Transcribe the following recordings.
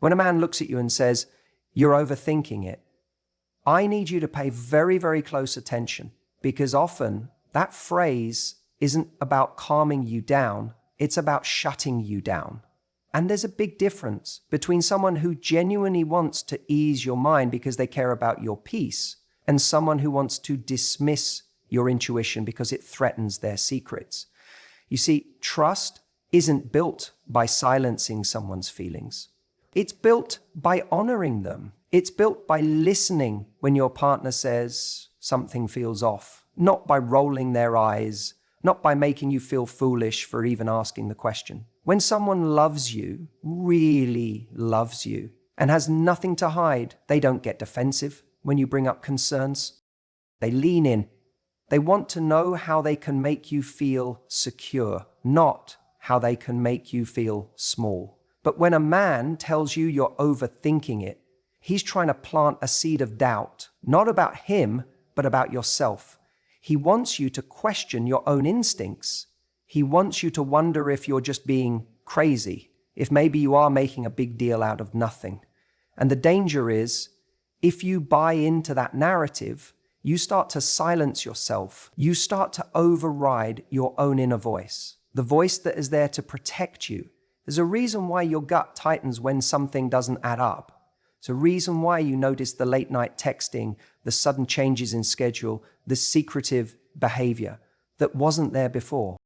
When a man looks at you and says, "You're overthinking it," I need you to pay very, very close attention, because often that phrase isn't about calming you down, it's about shutting you down. And there's a big difference between someone who genuinely wants to ease your mind because they care about your peace and someone who wants to dismiss your intuition because it threatens their secrets. You see, trust isn't built by silencing someone's feelings. It's built by honoring them. It's built by listening when your partner says something feels off, not by rolling their eyes, not by making you feel foolish for even asking the question. When someone loves you, really loves you, and has nothing to hide, they don't get defensive when you bring up concerns. They lean in. They want to know how they can make you feel secure, not how they can make you feel small. But when a man tells you you're overthinking it, he's trying to plant a seed of doubt, not about him, but about yourself. He wants you to question your own instincts. He wants you to wonder if you're just being crazy, if maybe you are making a big deal out of nothing. And the danger is, if you buy into that narrative, you start to silence yourself. You start to override your own inner voice, the voice that is there to protect you. There's a reason why your gut tightens when something doesn't add up. It's a reason why you notice the late night texting, the sudden changes in schedule, the secretive behavior that wasn't there before.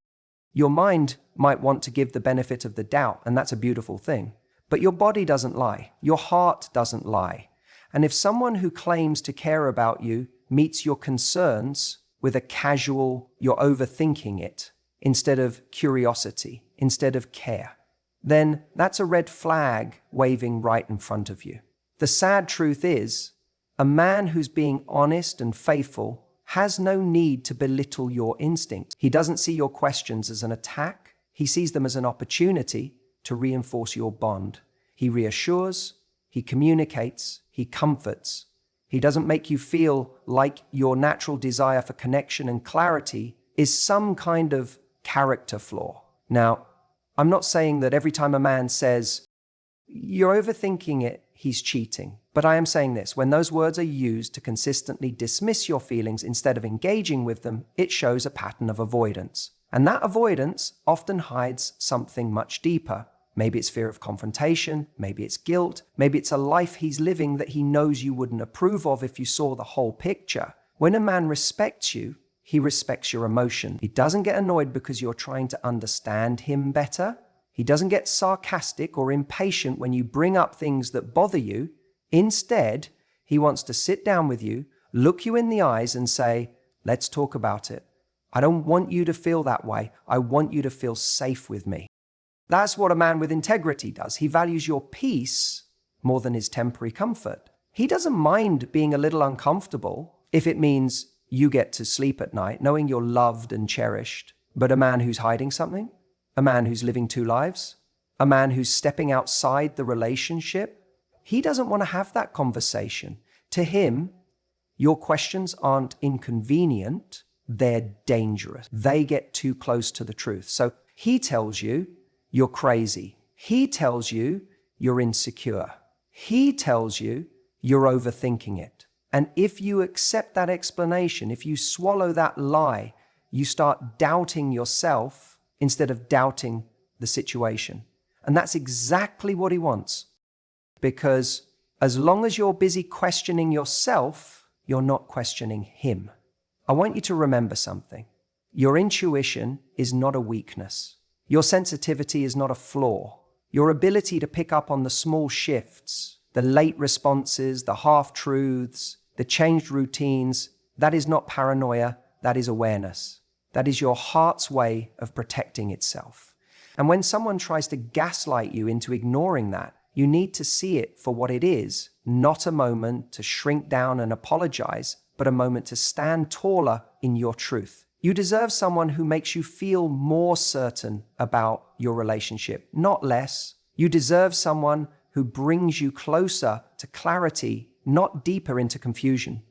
Your mind might want to give the benefit of the doubt, and that's a beautiful thing. But your body doesn't lie. Your heart doesn't lie. And if someone who claims to care about you meets your concerns with a casual, "you're overthinking it," instead of curiosity, instead of care, then that's a red flag waving right in front of you. The sad truth is, a man who's being honest and faithful has no need to belittle your instincts. He doesn't see your questions as an attack. He sees them as an opportunity to reinforce your bond. He reassures, he communicates, he comforts. He doesn't make you feel like your natural desire for connection and clarity is some kind of character flaw. Now, I'm not saying that every time a man says, "You're overthinking it," he's cheating. But I am saying this: when those words are used to consistently dismiss your feelings instead of engaging with them, it shows a pattern of avoidance. And that avoidance often hides something much deeper. Maybe it's fear of confrontation, maybe it's guilt, maybe it's a life he's living that he knows you wouldn't approve of if you saw the whole picture. When a man respects you, he respects your emotion. He doesn't get annoyed because you're trying to understand him better. He doesn't get sarcastic or impatient when you bring up things that bother you. Instead, he wants to sit down with you, look you in the eyes and say, "Let's talk about it. I don't want you to feel that way. I want you to feel safe with me." That's what a man with integrity does. He values your peace more than his temporary comfort. He doesn't mind being a little uncomfortable if it means you get to sleep at night knowing you're loved and cherished. But a man who's hiding something, a man who's living two lives, a man who's stepping outside the relationship, he doesn't want to have that conversation. To him, your questions aren't inconvenient, they're dangerous. They get too close to the truth. So he tells you you're crazy. He tells you you're insecure. He tells you you're overthinking it. And if you accept that explanation, if you swallow that lie, you start doubting yourself instead of doubting the situation. And that's exactly what he wants. Because as long as you're busy questioning yourself, you're not questioning him. I want you to remember something. Your intuition is not a weakness. Your sensitivity is not a flaw. Your ability to pick up on the small shifts, the late responses, the half-truths, the changed routines, that is not paranoia, that is awareness. That is your heart's way of protecting itself. And when someone tries to gaslight you into ignoring that, you need to see it for what it is, not a moment to shrink down and apologize, but a moment to stand taller in your truth. You deserve someone who makes you feel more certain about your relationship, not less. You deserve someone who brings you closer to clarity, not deeper into confusion.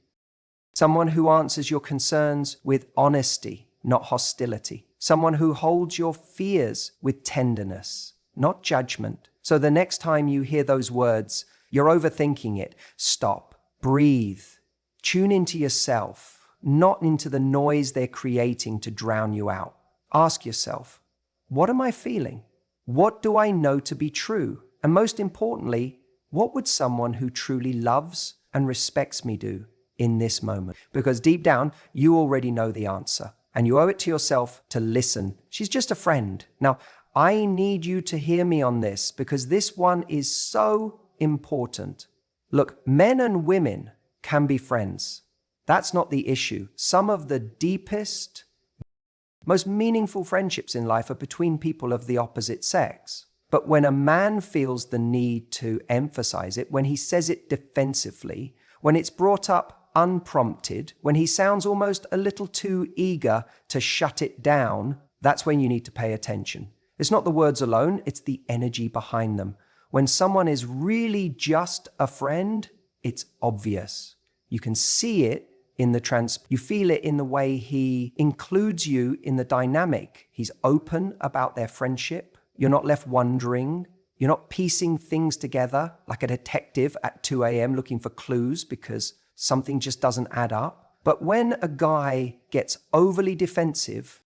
Someone who answers your concerns with honesty, not hostility. Someone who holds your fears with tenderness, not judgment. So the next time you hear those words, you're overthinking it, stop, breathe, tune into yourself, not into the noise they're creating to drown you out. Ask yourself, what am I feeling? What do I know to be true? And most importantly, what would someone who truly loves and respects me do in this moment? Because deep down, you already know the answer, and you owe it to yourself to listen. She's just a friend. Now, I need you to hear me on this because this one is so important. Look, men and women can be friends. That's not the issue. Some of the deepest, most meaningful friendships in life are between people of the opposite sex. But when a man feels the need to emphasize it, when he says it defensively, when it's brought up unprompted, when he sounds almost a little too eager to shut it down, that's when you need to pay attention. It's not the words alone, it's the energy behind them. When someone is really just a friend, it's obvious. You can see it in you feel it in the way he includes you in the dynamic. He's open about their friendship. You're not left wondering. You're not piecing things together like a detective at 2 a.m. looking for clues because something just doesn't add up. But when a guy gets overly defensive,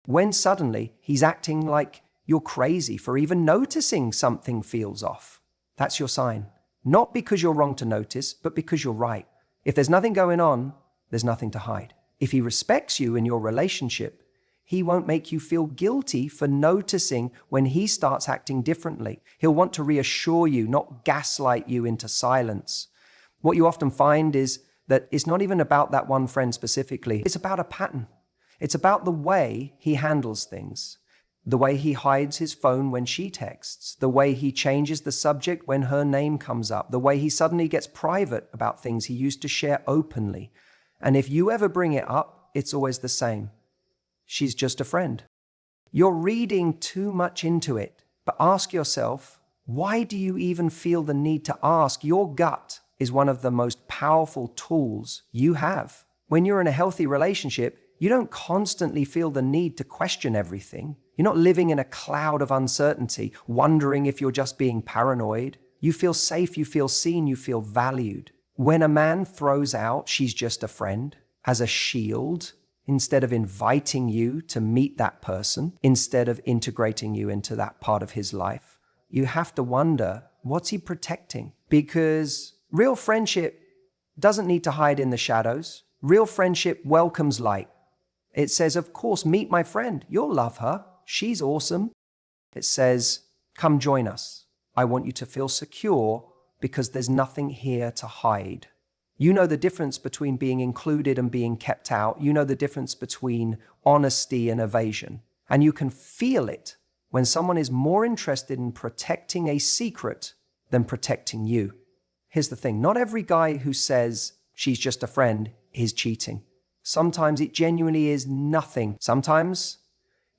when suddenly he's acting like you're crazy for even noticing something feels off, that's your sign. Not because you're wrong to notice, but because you're right. If there's nothing going on, there's nothing to hide. If he respects you in your relationship, he won't make you feel guilty for noticing when he starts acting differently. He'll want to reassure you, not gaslight you into silence. What you often find is that it's not even about that one friend specifically. It's about a pattern. It's about the way he handles things. The way he hides his phone when she texts, the way he changes the subject when her name comes up, the way he suddenly gets private about things he used to share openly. And if you ever bring it up, it's always the same. She's just a friend. You're reading too much into it, but ask yourself, why do you even feel the need to ask? Your gut is one of the most powerful tools you have. When you're in a healthy relationship, you don't constantly feel the need to question everything. You're not living in a cloud of uncertainty, wondering if you're just being paranoid. You feel safe, you feel seen, you feel valued. When a man throws out, she's just a friend, as a shield, instead of inviting you to meet that person, instead of integrating you into that part of his life, you have to wonder, what's he protecting? Because real friendship doesn't need to hide in the shadows. Real friendship welcomes light. It says, of course, meet my friend. You'll love her. She's awesome. It says, come join us. I want you to feel secure because there's nothing here to hide. You know the difference between being included and being kept out. You know the difference between honesty and evasion. And you can feel it when someone is more interested in protecting a secret than protecting you. Here's the thing. Not every guy who says she's just a friend is cheating. Sometimes it genuinely is nothing. Sometimes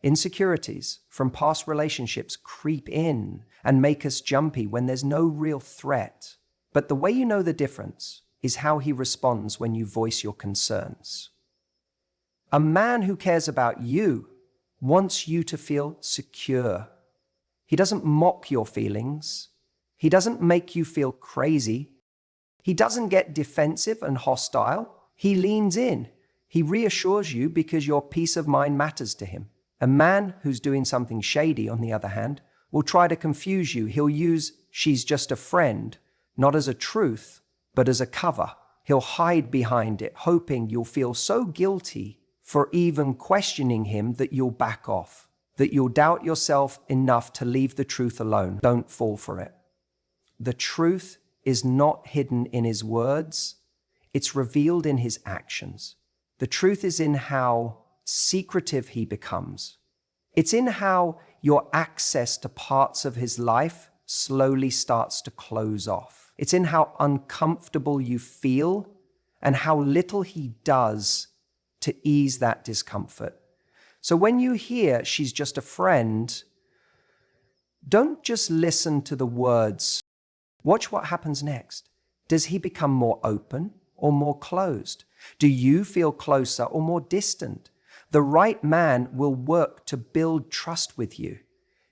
insecurities from past relationships creep in and make us jumpy when there's no real threat. But the way you know the difference is how he responds when you voice your concerns. A man who cares about you wants you to feel secure. He doesn't mock your feelings. He doesn't make you feel crazy. He doesn't get defensive and hostile. He leans in. He reassures you because your peace of mind matters to him. A man who's doing something shady, on the other hand, will try to confuse you. He'll use she's just a friend, not as a truth, but as a cover. He'll hide behind it, hoping you'll feel so guilty for even questioning him that you'll back off, that you'll doubt yourself enough to leave the truth alone. Don't fall for it. The truth is not hidden in his words. It's revealed in his actions. The truth is in how secretive he becomes. It's in how your access to parts of his life slowly starts to close off. It's in how uncomfortable you feel and how little he does to ease that discomfort. So when you hear she's just a friend, don't just listen to the words. Watch what happens next. Does he become more open or more closed? Do you feel closer or more distant? The right man will work to build trust with you.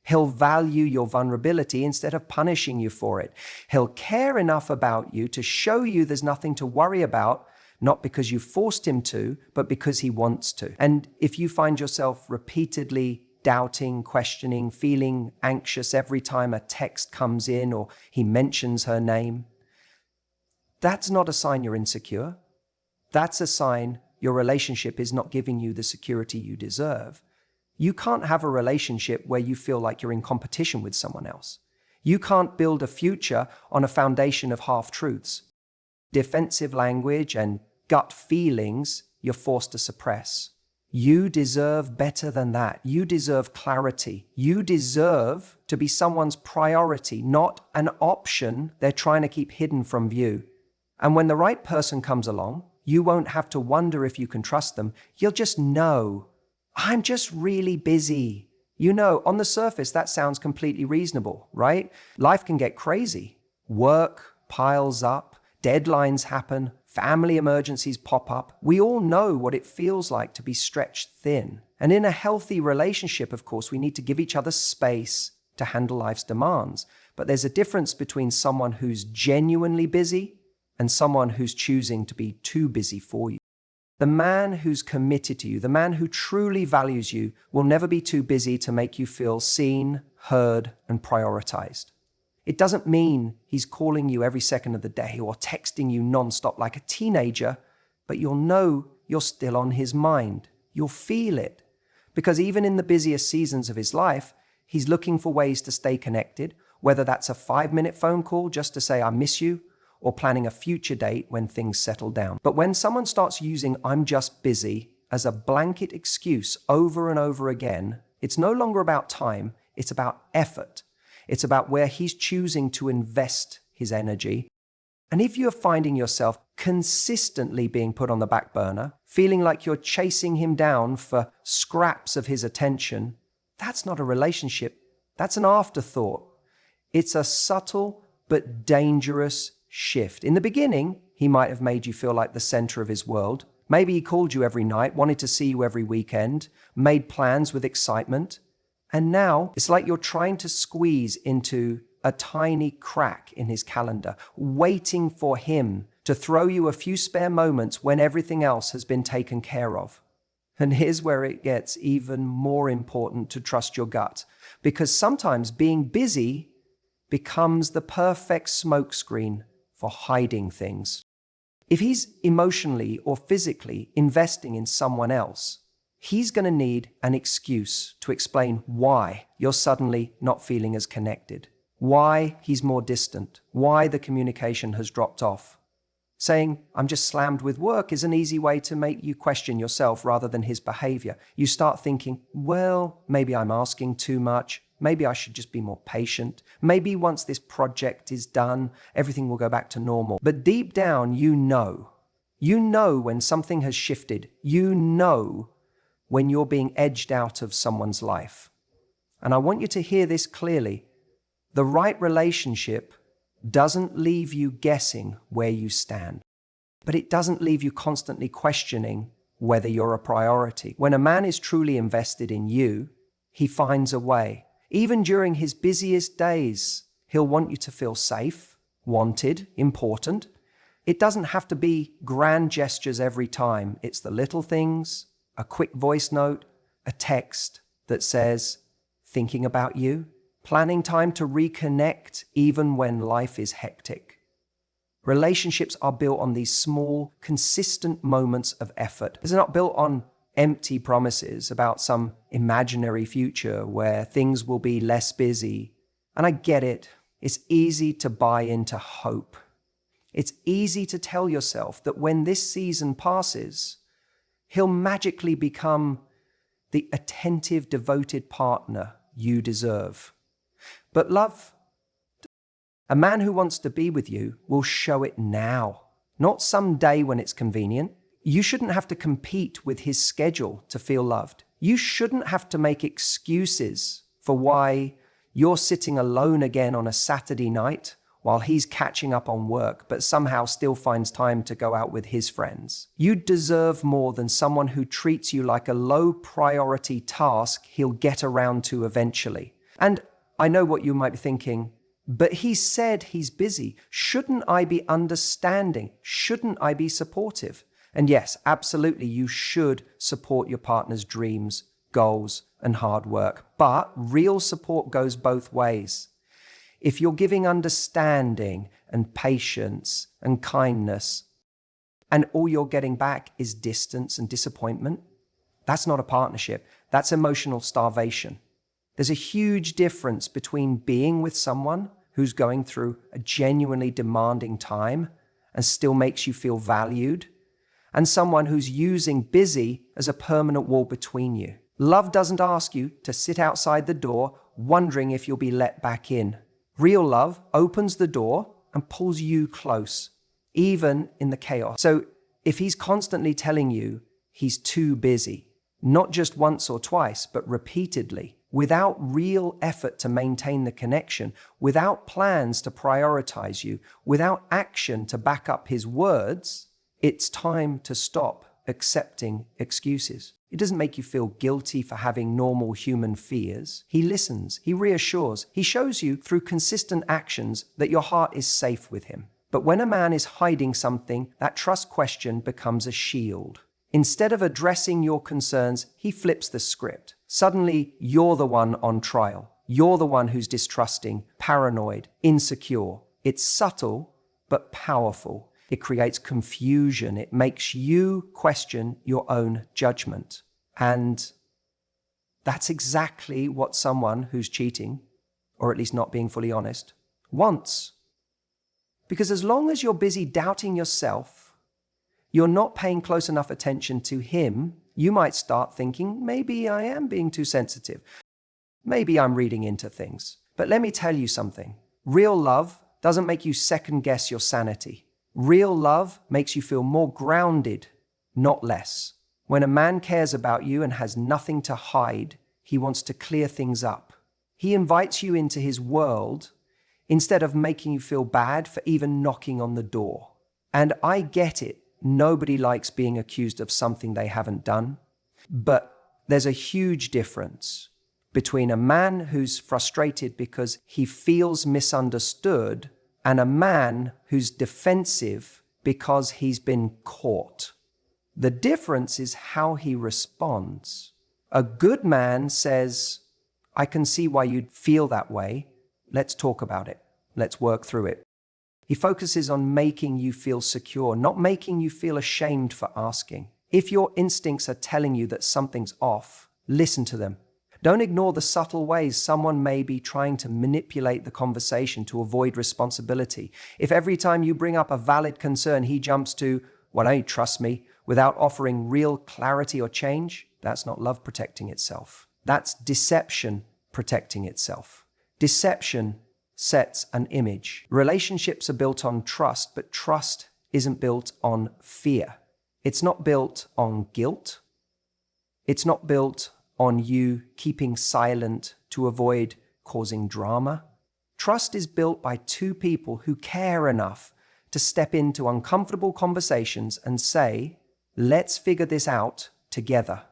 He'll value your vulnerability instead of punishing you for it. He'll care enough about you to show you there's nothing to worry about, not because you forced him to, but because he wants to. And if you find yourself repeatedly doubting, questioning, feeling anxious every time a text comes in or he mentions her name, that's not a sign you're insecure. That's a sign your relationship is not giving you the security you deserve. You can't have a relationship where you feel like you're in competition with someone else. You can't build a future on a foundation of half-truths. Defensive language and gut feelings you're forced to suppress. You deserve better than that. You deserve clarity. You deserve to be someone's priority, not an option they're trying to keep hidden from view. And when the right person comes along, you won't have to wonder if you can trust them. You'll just know, I'm just really busy. You know, on the surface, that sounds completely reasonable, right? Life can get crazy. Work piles up, deadlines happen, family emergencies pop up. We all know what it feels like to be stretched thin. And in a healthy relationship, of course, we need to give each other space to handle life's demands. But there's a difference between someone who's genuinely busy and someone who's choosing to be too busy for you. The man who's committed to you, the man who truly values you, will never be too busy to make you feel seen, heard, and prioritized. It doesn't mean he's calling you every second of the day or texting you nonstop like a teenager, but you'll know you're still on his mind. You'll feel it. Because even in the busiest seasons of his life, he's looking for ways to stay connected, whether that's a 5-minute phone call just to say, I miss you, or planning a future date when things settle down. But when someone starts using "I'm just busy" as a blanket excuse over and over again, it's no longer about time, it's about effort. It's about where he's choosing to invest his energy. And if you're finding yourself consistently being put on the back burner, feeling like you're chasing him down for scraps of his attention, that's not a relationship. That's an afterthought. It's a subtle but dangerous shift. In the beginning, he might have made you feel like the center of his world. Maybe he called you every night, wanted to see you every weekend, made plans with excitement. And now it's like you're trying to squeeze into a tiny crack in his calendar, waiting for him to throw you a few spare moments when everything else has been taken care of. And here's where it gets even more important to trust your gut, because sometimes being busy becomes the perfect smokescreen for hiding things. If he's emotionally or physically investing in someone else, he's going to need an excuse to explain why you're suddenly not feeling as connected, why he's more distant, why the communication has dropped off. Saying, I'm just slammed with work is an easy way to make you question yourself rather than his behavior. You start thinking, well, maybe I'm asking too much. Maybe I should just be more patient. Maybe once this project is done, everything will go back to normal. But deep down, you know when something has shifted. You know when you're being edged out of someone's life. And I want you to hear this clearly. The right relationship doesn't leave you guessing where you stand, but it doesn't leave you constantly questioning whether you're a priority. When a man is truly invested in you, he finds a way. Even during his busiest days, he'll want you to feel safe, wanted, important. It doesn't have to be grand gestures every time. It's the little things, a quick voice note, a text that says, thinking about you, planning time to reconnect even when life is hectic. Relationships are built on these small, consistent moments of effort. They're not built on empty promises about some imaginary future where things will be less busy. And I get it. It's easy to buy into hope. It's easy to tell yourself that when this season passes, he'll magically become the attentive, devoted partner you deserve. But love, a man who wants to be with you will show it now, not someday when it's convenient. You shouldn't have to compete with his schedule to feel loved. You shouldn't have to make excuses for why you're sitting alone again on a Saturday night while he's catching up on work, but somehow still finds time to go out with his friends. You deserve more than someone who treats you like a low priority task he'll get around to eventually. And I know what you might be thinking, but he said he's busy. Shouldn't I be understanding? Shouldn't I be supportive? And yes, absolutely, you should support your partner's dreams, goals, and hard work. But real support goes both ways. If you're giving understanding and patience and kindness, and all you're getting back is distance and disappointment, that's not a partnership. That's emotional starvation. There's a huge difference between being with someone who's going through a genuinely demanding time and still makes you feel valued, and someone who's using busy as a permanent wall between you. Love doesn't ask you to sit outside the door wondering if you'll be let back in. Real love opens the door and pulls you close, even in the chaos. So if he's constantly telling you he's too busy, not just once or twice, but repeatedly, without real effort to maintain the connection, without plans to prioritize you, without action to back up his words, it's time to stop accepting excuses. It doesn't make you feel guilty for having normal human fears. He listens, he reassures, he shows you through consistent actions that your heart is safe with him. But when a man is hiding something, that trust question becomes a shield. Instead of addressing your concerns, he flips the script. Suddenly, you're the one on trial. You're the one who's distrusting, paranoid, insecure. It's subtle, but powerful. It creates confusion. It makes you question your own judgment. And that's exactly what someone who's cheating, or at least not being fully honest, wants. Because as long as you're busy doubting yourself, you're not paying close enough attention to him, you might start thinking, maybe I am being too sensitive. Maybe I'm reading into things. But let me tell you something. Real love doesn't make you second guess your sanity. Real love makes you feel more grounded, not less. When a man cares about you and has nothing to hide, he wants to clear things up. He invites you into his world instead of making you feel bad for even knocking on the door. And I get it. Nobody likes being accused of something they haven't done. But there's a huge difference between a man who's frustrated because he feels misunderstood and a man who's defensive because he's been caught. The difference is how he responds. A good man says, I can see why you'd feel that way. Let's talk about it. Let's work through it. He focuses on making you feel secure, not making you feel ashamed for asking. If your instincts are telling you that something's off, listen to them. Don't ignore the subtle ways someone may be trying to manipulate the conversation to avoid responsibility. If every time you bring up a valid concern, he jumps to, well, don't you trust me, without offering real clarity or change, that's not love protecting itself. That's deception protecting itself. Deception sets an image. Relationships are built on trust, but trust isn't built on fear. It's not built on guilt. It's not built on you keeping silent to avoid causing drama. Trust is built by two people who care enough to step into uncomfortable conversations and say, let's figure this out together.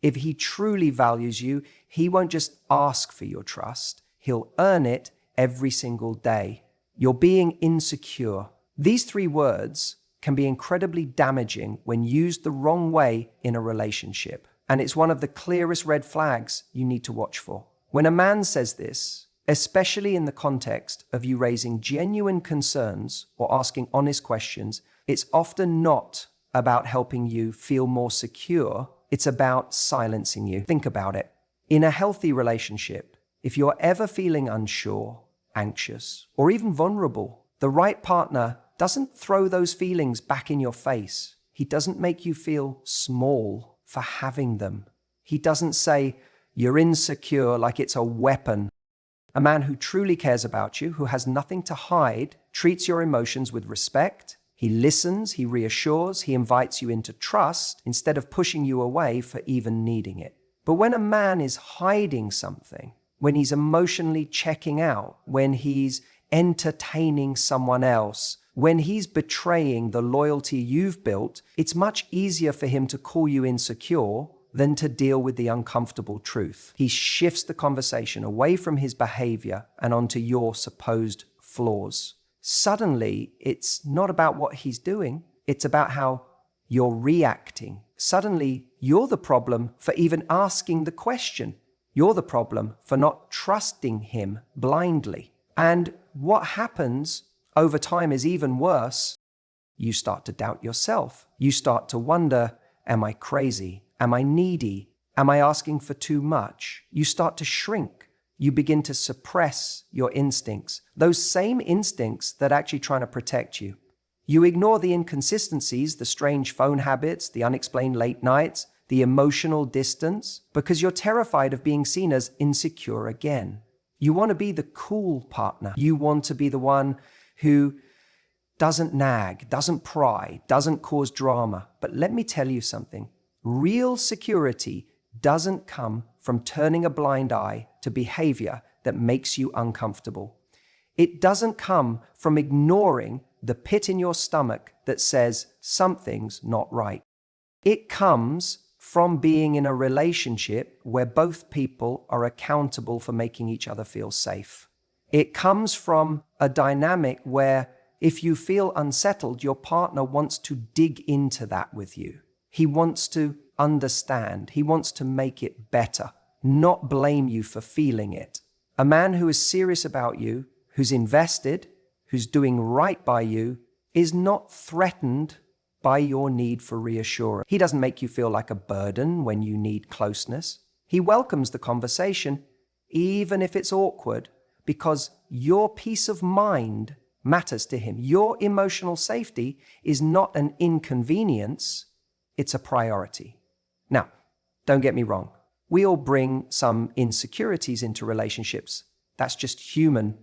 If he truly values you, he won't just ask for your trust. He'll earn it every single day. You're being insecure. These three words can be incredibly damaging when used the wrong way in a relationship. And it's one of the clearest red flags you need to watch for. When a man says this, especially in the context of you raising genuine concerns or asking honest questions, it's often not about helping you feel more secure. It's about silencing you. Think about it. In a healthy relationship, if you're ever feeling unsure, anxious, or even vulnerable, the right partner doesn't throw those feelings back in your face. He doesn't make you feel small for having them. He doesn't say, you're insecure like it's a weapon. A man who truly cares about you, who has nothing to hide, treats your emotions with respect. He listens, he reassures, he invites you into trust instead of pushing you away for even needing it. But when a man is hiding something, when he's emotionally checking out, when he's entertaining someone else, when he's betraying the loyalty you've built, it's much easier for him to call you insecure than to deal with the uncomfortable truth. He shifts the conversation away from his behavior and onto your supposed flaws. Suddenly, it's not about what he's doing, it's about how you're reacting. Suddenly, you're the problem for even asking the question. You're the problem for not trusting him blindly. And what happens over time is even worse. You start to doubt yourself. You start to wonder, am I crazy? Am I needy? Am I asking for too much? You start to shrink. You begin to suppress your instincts, those same instincts that are actually trying to protect you. You ignore the inconsistencies, the strange phone habits, the unexplained late nights, the emotional distance, because you're terrified of being seen as insecure again. You want to be the cool partner. You want to be the one who doesn't nag, doesn't pry, doesn't cause drama. But let me tell you something. Real security doesn't come from turning a blind eye to behavior that makes you uncomfortable. It doesn't come from ignoring the pit in your stomach that says something's not right. It comes from being in a relationship where both people are accountable for making each other feel safe. It comes from a dynamic where if you feel unsettled, your partner wants to dig into that with you. He wants to understand. He wants to make it better, not blame you for feeling it. A man who is serious about you, who's invested, who's doing right by you, is not threatened by your need for reassurance. He doesn't make you feel like a burden when you need closeness. He welcomes the conversation, even if it's awkward, because your peace of mind matters to him. Your emotional safety is not an inconvenience, it's a priority. Now, don't get me wrong. We all bring some insecurities into relationships. That's just human.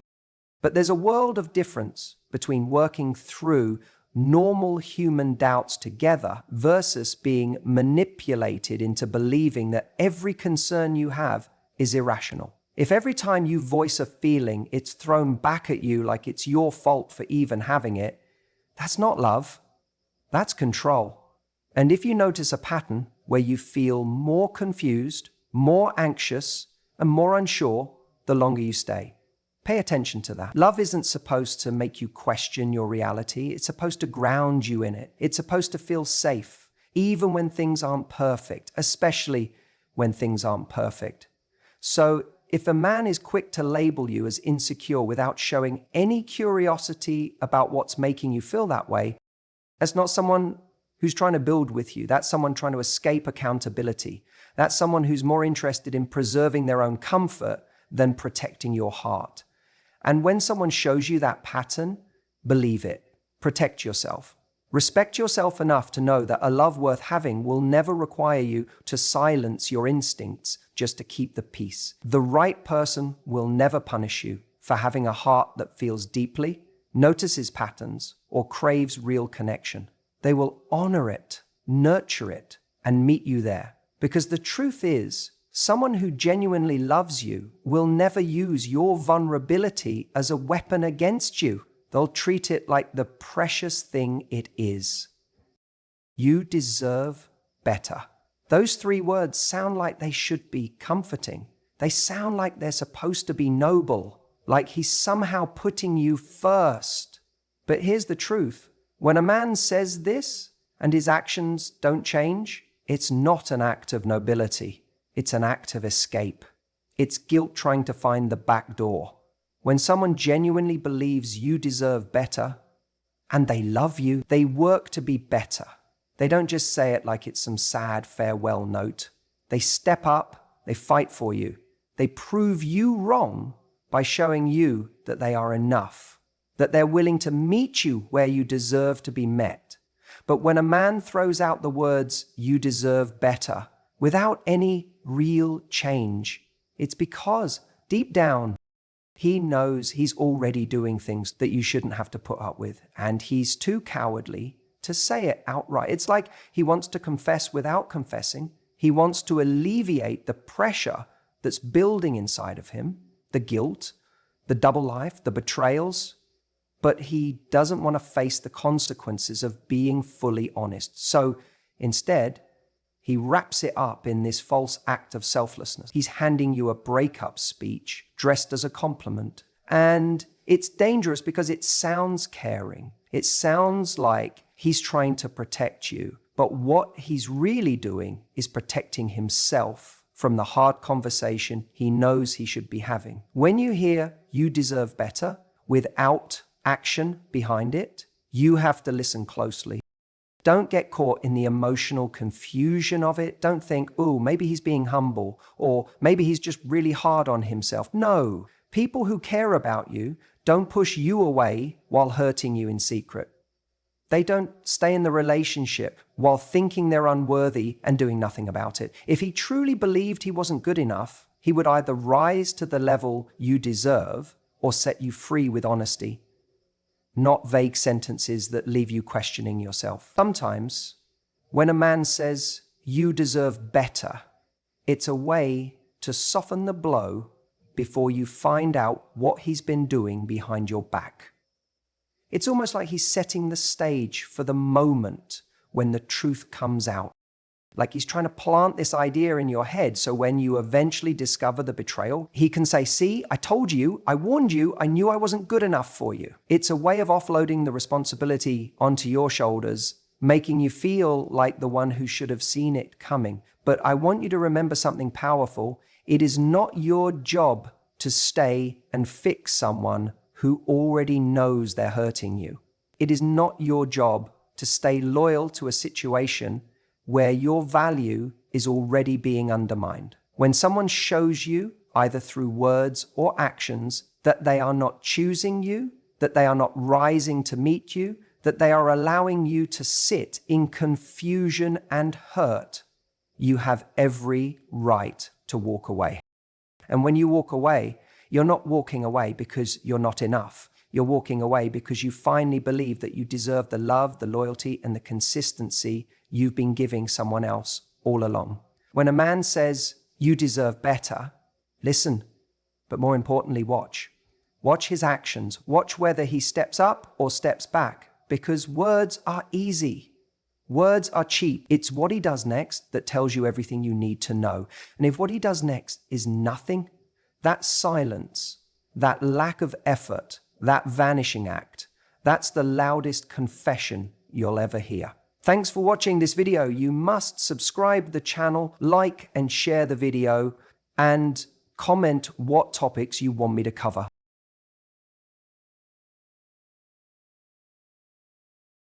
But there's a world of difference between working through normal human doubts together versus being manipulated into believing that every concern you have is irrational. If every time you voice a feeling, it's thrown back at you like it's your fault for even having it, that's not love, that's control. And if you notice a pattern where you feel more confused, more anxious, and more unsure the longer you stay, pay attention to that. Love isn't supposed to make you question your reality. It's supposed to ground you in it. It's supposed to feel safe, even when things aren't perfect, especially when things aren't perfect. So if a man is quick to label you as insecure without showing any curiosity about what's making you feel that way, that's not someone who's trying to build with you. That's someone trying to escape accountability. That's someone who's more interested in preserving their own comfort than protecting your heart. And when someone shows you that pattern, believe it. Protect yourself. Respect yourself enough to know that a love worth having will never require you to silence your instincts just to keep the peace. The right person will never punish you for having a heart that feels deeply, notices patterns, or craves real connection. They will honor it, nurture it, and meet you there. Because the truth is, someone who genuinely loves you will never use your vulnerability as a weapon against you. They'll treat it like the precious thing it is. You deserve better. Those 3 words sound like they should be comforting. They sound like they're supposed to be noble, like he's somehow putting you first. But here's the truth. When a man says this and his actions don't change, it's not an act of nobility. It's an act of escape. It's guilt trying to find the back door. When someone genuinely believes you deserve better and they love you, they work to be better. They don't just say it like it's some sad farewell note. They step up, they fight for you. They prove you wrong by showing you that they are enough, that they're willing to meet you where you deserve to be met. But when a man throws out the words, "you deserve better," without any real change, it's because deep down, he knows he's already doing things that you shouldn't have to put up with, and he's too cowardly to say it outright. It's like he wants to confess without confessing. He wants to alleviate the pressure that's building inside of him, the guilt, the double life, the betrayals, but he doesn't want to face the consequences of being fully honest. So instead, he wraps it up in this false act of selflessness. He's handing you a breakup speech dressed as a compliment. And it's dangerous because it sounds caring. It sounds like he's trying to protect you. But what he's really doing is protecting himself from the hard conversation he knows he should be having. When you hear "you deserve better" without action behind it, you have to listen closely. Don't get caught in the emotional confusion of it. Don't think, "Oh, maybe he's being humble," or "maybe he's just really hard on himself." No, people who care about you don't push you away while hurting you in secret. They don't stay in the relationship while thinking they're unworthy and doing nothing about it. If he truly believed he wasn't good enough, he would either rise to the level you deserve or set you free with honesty, not vague sentences that leave you questioning yourself. Sometimes, when a man says, "you deserve better," it's a way to soften the blow before you find out what he's been doing behind your back. It's almost like he's setting the stage for the moment when the truth comes out. Like he's trying to plant this idea in your head so when you eventually discover the betrayal, he can say, "See, I told you, I warned you, I knew I wasn't good enough for you." It's a way of offloading the responsibility onto your shoulders, making you feel like the one who should have seen it coming. But I want you to remember something powerful. It is not your job to stay and fix someone who already knows they're hurting you. It is not your job to stay loyal to a situation where your value is already being undermined. When someone shows you, either through words or actions, that they are not choosing you, that they are not rising to meet you, that they are allowing you to sit in confusion and hurt, you have every right to walk away. And when you walk away, you're not walking away because you're not enough. You're walking away because you finally believe that you deserve the love, the loyalty, and the consistency you've been giving someone else all along. When a man says, "you deserve better," listen, but more importantly, watch. Watch his actions. Watch whether he steps up or steps back, because words are easy. Words are cheap. It's what he does next that tells you everything you need to know. And if what he does next is nothing, that silence, that lack of effort, that vanishing act, that's the loudest confession you'll ever hear. Thanks for watching this video. You must subscribe the channel, like and share the video, and comment what topics you want me to cover.